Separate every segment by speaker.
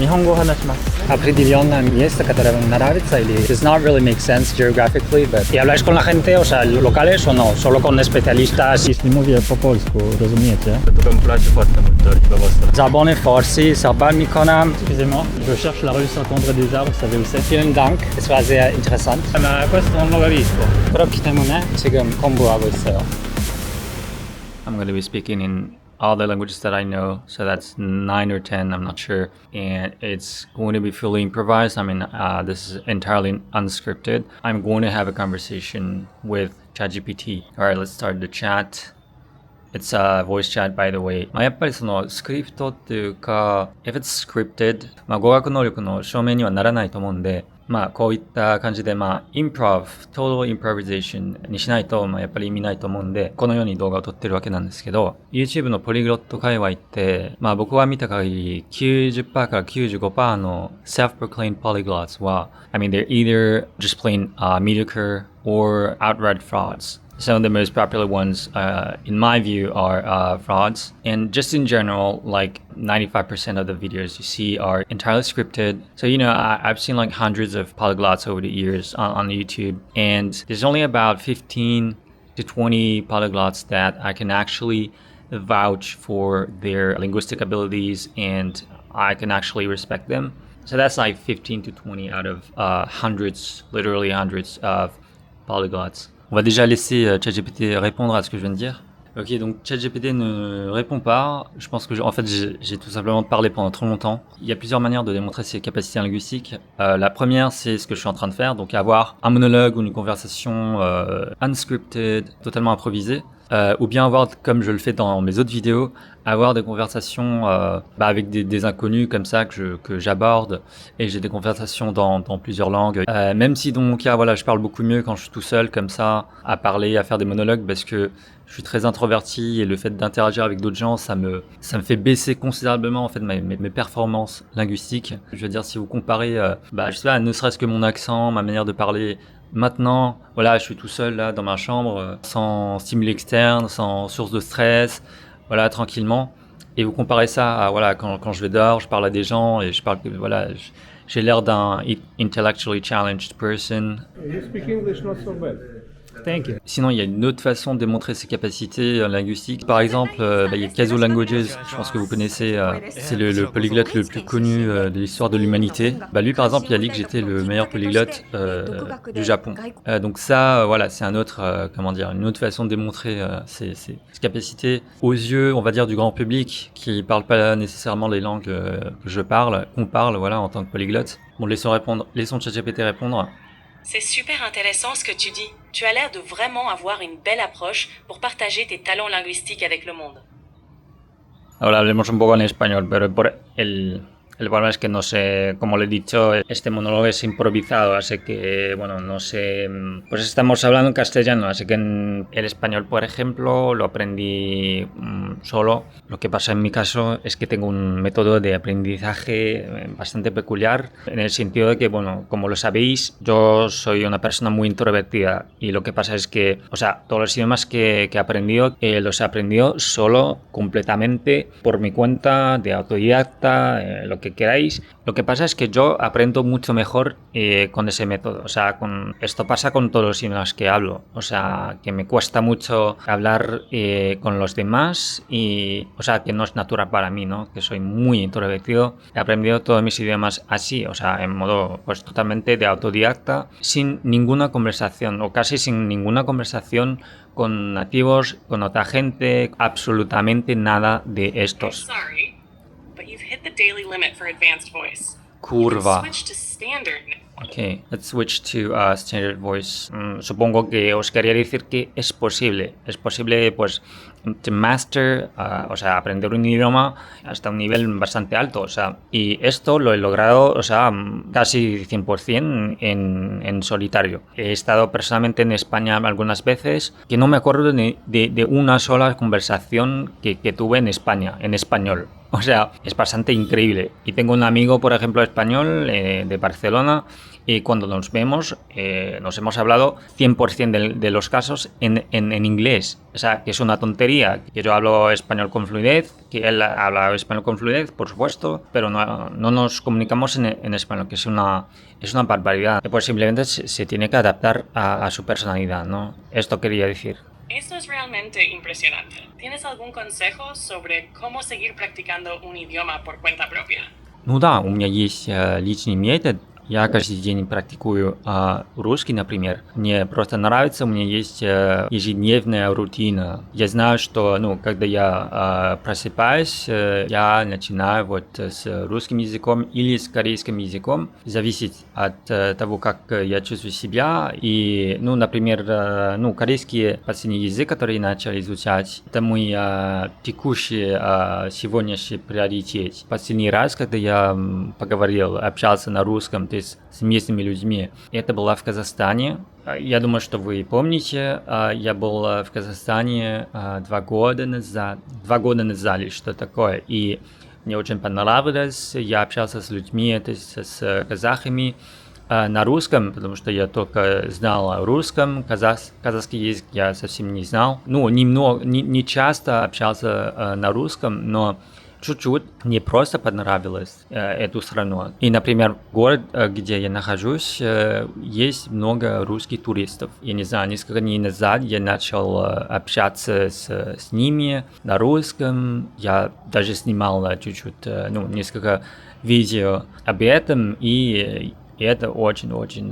Speaker 1: Nihongo hanashimasu.
Speaker 2: Определенно место, которое вам нравится или does not really make sense geographically, but... ¿Y habláis con la gente, o sea, locales o no? Solo con especialistas?
Speaker 1: Jeśli mówię po polsku, rozumiecie?
Speaker 3: To bym place foarte mult chyba vostra.
Speaker 2: زبان فارسی صحبت میکنم.
Speaker 1: Excusez-moi, je cherche la rue Saint-André des Arbres, vous savez où c'est?
Speaker 2: Vielen Dank. Es war sehr interessant.
Speaker 3: Ma questo non lo capisco.
Speaker 2: 그렇기 때문에 지금 공부하고 있어요.
Speaker 3: I'm going to be speaking in all the languages that I know, so that's 9 or 10, I'm not sure, and it's going to be fully improvised. I mean, this is entirely unscripted. I'm going to have a conversation with ChatGPT. All right, let's start the chat. It's a voice chat, by the way. やっぱりそのスクリプトっていうか、if it's scripted、語学能力の証明にはならないと思うんで、こういった感じでtotal improvisation にしないとやっぱり意味ないと思うんで、このように動画を撮ってるわけなんですけど、YouTube のポリグロット界隈って、僕が見た限り 90% から 95% の self-proclaimed polyglots は、I mean, they're either just plain mediocre or outright frauds. Some of the most popular ones, in my view, are frauds. And just in general, like 95% of the videos you see are entirely scripted. So, I've seen like hundreds of polyglots over the years on YouTube. And there's only about 15 to 20 polyglots that I can actually vouch for their linguistic abilities and I can actually respect them. So that's like 15 to 20 out of hundreds, literally hundreds of polyglots. On va déjà laisser ChatGPT répondre à ce que je viens de dire. Ok, donc ChatGPT ne répond pas. Je pense que j'ai tout simplement parlé pendant trop longtemps. Il y a plusieurs manières de démontrer ses capacités linguistiques. La première, c'est ce que je suis en train de faire, donc avoir un monologue ou une conversation unscripted, totalement improvisée. Ou bien avoir, comme je le fais dans mes autres vidéos, avoir des conversations avec des inconnus comme ça que j'aborde, et j'ai des conversations dans plusieurs langues. Même si donc je parle beaucoup mieux quand je suis tout seul comme ça, à parler, à faire des monologues, parce que je suis très introverti et le fait d'interagir avec d'autres gens, ça me fait baisser considérablement en fait mes performances linguistiques. Je veux dire, si vous comparez, je sais pas, ne serait-ce que mon accent, ma manière de parler. Maintenant, je suis tout seul là dans ma chambre, sans stimuli externe, sans source de stress, tranquillement. Et vous comparez ça à quand je vais dehors, je parle à des gens et je parle que j'ai l'air d'un intellectually challenged person.
Speaker 4: You speak English not so bad.
Speaker 1: Thank you.
Speaker 3: Sinon, il y a une autre façon de démontrer ses capacités linguistiques. Par exemple, il y a Kazu je pense que vous connaissez, c'est le polyglotte le plus connu de l'histoire de l'humanité. Lui, par exemple, il a dit que j'étais le meilleur polyglotte du Japon. Donc ça, c'est un autre, une autre façon de démontrer ses capacités aux yeux, on va dire, du grand public qui parle pas nécessairement les langues qu'on parle, en tant que polyglotte. Bon, laissons ChatGPT répondre.
Speaker 5: C'est super intéressant ce que tu dis. Tu as l'air de vraiment avoir une belle approche pour partager tes talents linguistiques avec le monde.
Speaker 2: Ahora hablemos un poco en español, pero el problema es que no sé, como le he dicho, este monólogo es improvisado, así que, no sé, pues estamos hablando en castellano, así que en el español, por ejemplo, lo aprendí solo. Lo que pasa en mi caso es que tengo un método de aprendizaje bastante peculiar, en el sentido de que, como lo sabéis, yo soy una persona muy introvertida y lo que pasa es que, todos los idiomas que he aprendido, los he aprendido solo, completamente, por mi cuenta, de autodidacta, lo que queráis. Lo que pasa es que yo aprendo mucho mejor con ese método. Esto pasa con todos los idiomas que hablo. Que me cuesta mucho hablar con los demás y, que no es natural para mí, ¿no? Que soy muy introvertido. He aprendido todos mis idiomas así, en modo pues totalmente de autodidacta, sin ninguna conversación o casi sin ninguna conversación con nativos, con otra gente, absolutamente nada de estos.
Speaker 5: Hit the daily limit for advanced voice.
Speaker 3: Curva.
Speaker 5: Switch to standard.
Speaker 3: Okay, let's switch to standard voice. Supongo que os quería decir que es posible pues to master, aprender un idioma hasta un nivel bastante alto, y esto lo he logrado, casi 100% en solitario. He estado personalmente en España algunas veces, que no me acuerdo de una sola conversación que tuve en España, en español.
Speaker 2: O sea, es bastante increíble. Y tengo un amigo, por ejemplo, español de Barcelona, y cuando nos vemos, nos hemos hablado 100% de los casos en inglés. O sea, que es una tontería, que yo hablo español con fluidez, que él habla español con fluidez, por supuesto, pero no nos comunicamos en español, que es una barbaridad. Pues simplemente se tiene que adaptar a su personalidad, ¿no? Esto quería decir.
Speaker 5: Esto es realmente impresionante. ¿Tienes algún consejo sobre cómo seguir practicando un idioma por cuenta propia?
Speaker 3: Ну да, у меня есть личный метод. Я каждый день практикую русский, например. Мне просто нравится, у меня есть ежедневная рутина. Я знаю, что, когда я просыпаюсь, я начинаю вот с русским языком или с корейским языком. Зависит от того, как я чувствую себя. И, например, корейский последний язык, который я начал изучать, это мой текущий, сегодняшний приоритет. Последний раз, когда я поговорил, общался на русском, с местными людьми. Это было в Казахстане. Я думаю, что вы помните, я был в Казахстане 2 года назад. 2 года назад или что такое. И мне очень понравилось. Я общался с людьми, с казахами на русском, потому что я только знал русском, казахский язык я совсем не знал. Не часто общался на русском, но чуть-чуть мне просто понравилось эту страну. И, например, город, где я нахожусь, есть много русских туристов. Я не знаю, несколько дней назад я начал общаться с ними на русском. Я даже снимал чуть-чуть, несколько видео об этом, и это очень-очень,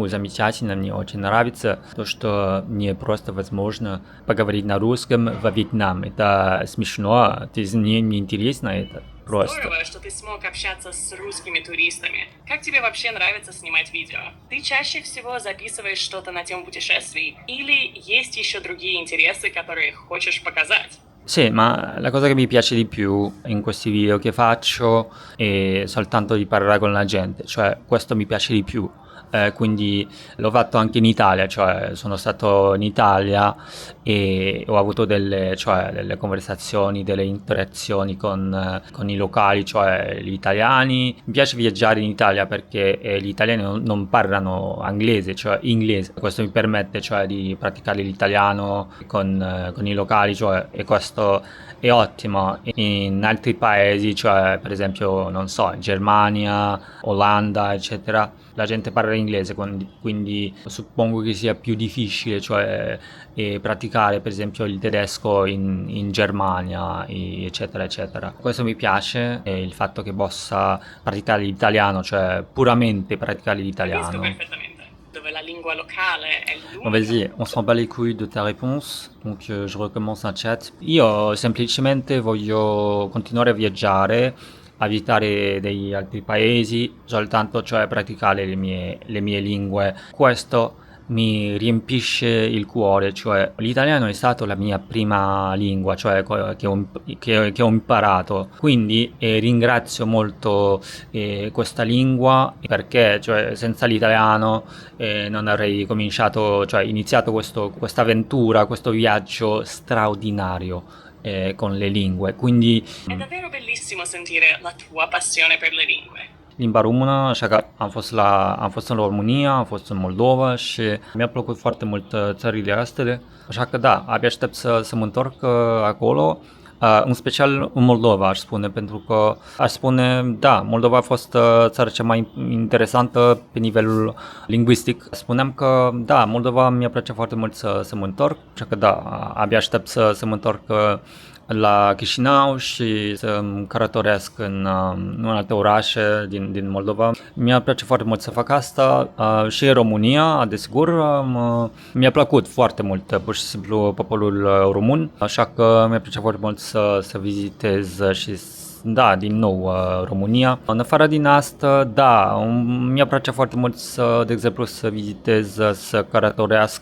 Speaker 3: замечательно, мне очень нравится то, что мне просто возможно поговорить на русском во Вьетнам. Это смешно, мне интересно это просто.
Speaker 5: Здорово, что ты смог общаться с русскими туристами. Как тебе вообще нравится снимать видео? Ты чаще всего записываешь что-то на тему путешествий? Или есть еще другие интересы, которые хочешь показать?
Speaker 3: Sì, ma la cosa che mi piace di più in questi video che faccio è soltanto di parlare con la gente, cioè questo mi piace di più. Quindi l'ho fatto anche in Italia, cioè sono stato in Italia e ho avuto delle conversazioni, delle interazioni con i locali, cioè gli italiani. Mi piace viaggiare in Italia perché gli italiani non parlano inglese. Questo mi permette di praticare l'italiano con i locali, e questo è ottimo. In altri paesi, per esempio, non so, Germania, Olanda, eccetera, la gente parla inglese, quindi suppongo che sia più difficile, praticare per esempio il tedesco in Germania, eccetera, eccetera. Questo mi piace, il fatto che possa praticare l'italiano, puramente praticare l'italiano.
Speaker 5: Capisco perfettamente. Dove la lingua locale è
Speaker 3: Bon, vas-y, on s'en bat les couilles de ta réponse, donc je recommence un chat. Io semplicemente voglio continuare a viaggiare, a visitare degli altri paesi, soltanto praticare le mie lingue. Questo mi riempisce il cuore, l'italiano è stato la mia prima lingua, che ho imparato, quindi ringrazio molto questa lingua perché senza l'italiano non avrei iniziato questa avventura, questo viaggio straordinario con le lingue, quindi
Speaker 5: È davvero bellissimo sentire la tua passione per le lingue.
Speaker 3: limba română, așa că am fost în România, am fost în Moldova și mi-a plăcut foarte mult țările astea, așa că da, abia aștept să mă întorc acolo, în special în Moldova, aș spune, pentru că da, Moldova a fost țara cea mai interesantă pe nivelul lingvistic. Spuneam că da, Moldova mi-a plăcea foarte mult să mă întorc, așa că da, abia aștept să mă întorc la Chișinău și să călătoresc în alte orașe din Moldova. Mi-a plăcut foarte mult să fac asta și în România, desigur. Mi-a plăcut foarte mult, pur și simplu, poporul român, așa că mi-a plăcut foarte mult să vizitez și da, din nou România. În afară din asta, da, mi-a plăcut foarte mult de exemplu, să vizitez, să călătoresc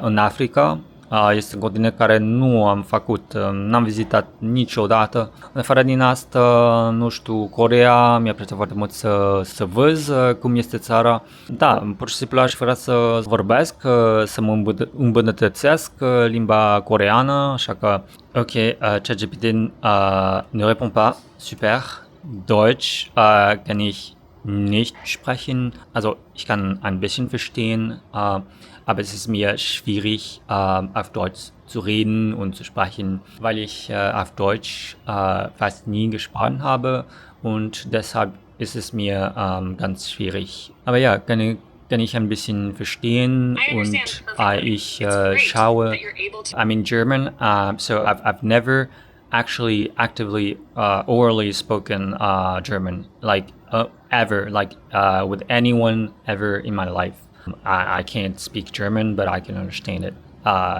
Speaker 3: în Africa. Este continent care nu am făcut, n-am vizitat niciodată. În afară din asta, nu știu, Coreea, mi-a plăcut foarte mult să văd cum este țara. Da, pur și simplu aș vrea să vorbesc, să mă îmbunătățesc limba coreeană, așa că, ok, ChatGPT ne répond pas, super. Deutsch kann ich nicht sprechen, also ich kann ein bisschen verstehen, aber es ist mir schwierig, auf Deutsch zu reden und zu sprechen, weil ich auf Deutsch fast nie gesprochen habe und deshalb ist es mir ganz schwierig. Aber ja, kann ich ein bisschen verstehen und ich schaue, I'm in German, so I've never actually actively orally spoken German, like ever, like with anyone ever in my life. I can't speak German, but I can understand it.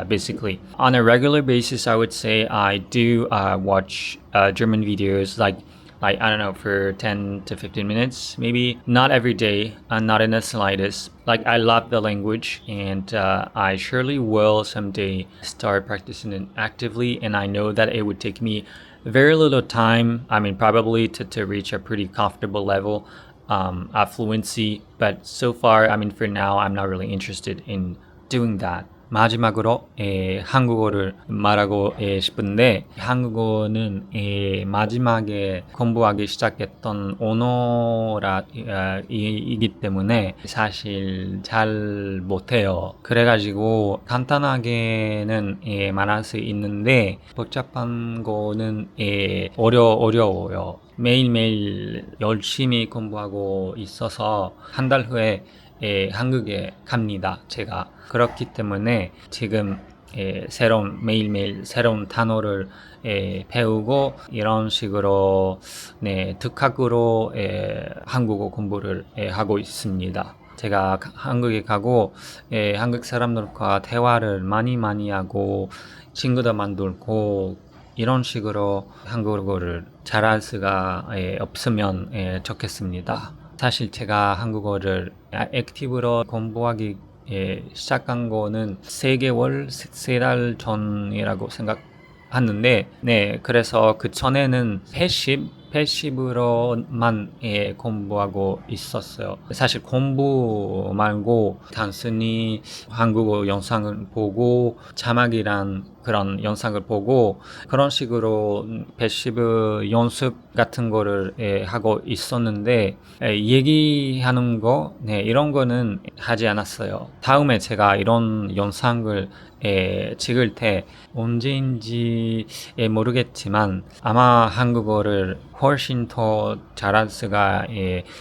Speaker 3: Basically, on a regular basis, I would say I do watch German videos, like I don't know, for 10 to 15 minutes, maybe. Not every day, not in the slightest. Like I love the language, and I surely will someday start practicing it actively. And I know that it would take me very little time. I mean, probably to reach a pretty comfortable level of fluency. But so far, I mean, for now, I'm not really interested in doing that. 마지막으로 한국어를 말하고 싶은데 한국어는 마지막에 공부하기 시작했던 언어이기 때문에 사실 잘 못해요. 그래가지고 간단하게는 말할 수 있는데 복잡한 거는 어려워요. 매일매일 열심히 공부하고 있어서 한 달 후에 한국에 갑니다. 제가 그렇기 때문에 지금 매일매일 새로운 단어를 배우고 이런 식으로 독학으로 한국어 공부를 하고 있습니다. 제가 한국에 가고 한국 사람들과 대화를 많이 하고 친구도 만들고 이런 식으로 한국어를 잘할 수가 없으면 좋겠습니다. 사실 제가 한국어를 액티브로 공부하기 시작한 거는 3개월, 3달 전이라고 생각하는데, 그래서 그 전에는 패시브로만 공부하고 있었어요. 사실 공부 말고 단순히 한국어 영상을 보고 자막이란 그런 영상을 보고 그런 식으로 패시브 연습 같은 거를 하고 있었는데 얘기하는 거 이런 거는 하지 않았어요. 다음에 제가 이런 영상을 찍을 때 언제인지 모르겠지만 아마 한국어를 훨씬 더 잘할 수가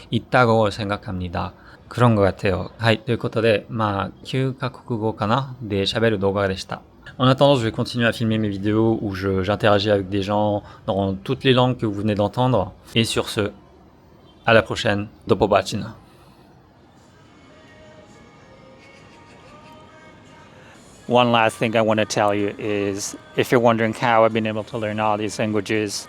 Speaker 3: 있다고 생각합니다. 그런 것 같아요. はい、ということで、9カ国語かなで喋る動画でした。En attendant, je vais continuer à filmer mes vidéos où j'interagis avec des gens dans toutes les langues que vous venez d'entendre. Et sur ce, à la prochaine. Do pobacenia.
Speaker 2: One last thing I want to tell you is, if you're wondering how I've been able to learn all these languages,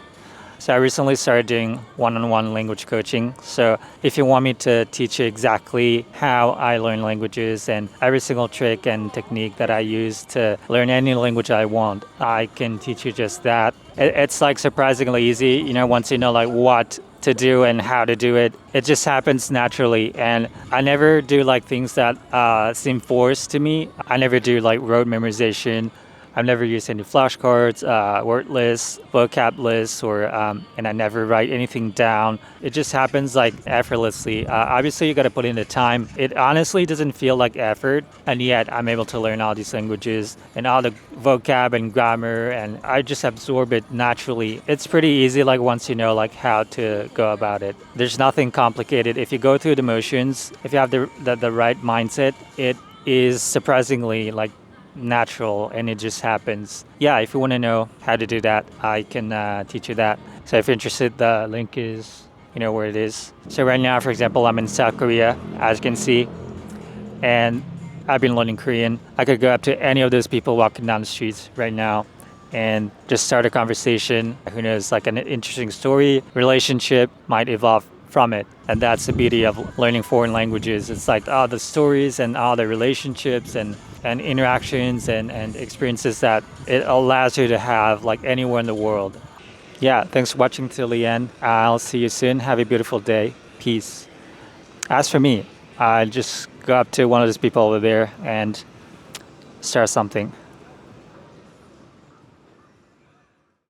Speaker 2: so I recently started doing one-on-one language coaching. So if you want me to teach you exactly how I learn languages and every single trick and technique that I use to learn any language I want, I can teach you just that. It's like surprisingly easy, once you know like what to do and how to do it. It just happens naturally, and I never do like things that seem forced to me. I never do like rote memorization. I've never used any flashcards, word lists, vocab lists, and I never write anything down. It just happens like effortlessly. Obviously, you got to put in the time. It honestly doesn't feel like effort, and yet I'm able to learn all these languages and all the vocab and grammar, and I just absorb it naturally. It's pretty easy, like once you know like how to go about it. There's nothing complicated. If you go through the motions, if you have the right mindset, it is surprisingly like natural, and it just happens. Yeah, if you want to know how to do that, I can teach you that. So if you're interested, the link is where it is. So right now, for example, I'm in South Korea, as you can see, and I've been learning Korean. I could go up to any of those people walking down the streets right now and just start a conversation. Who knows, like an interesting story, relationship might evolve from it. And that's the beauty of learning foreign languages. It's like all the stories and all the relationships and and interactions and experiences that it allows you to have like anywhere in the world. Yeah, thanks for watching till the end. I'll see you soon. Have a beautiful day. Peace. As for me, I'll just go up to one of those people over there and start something.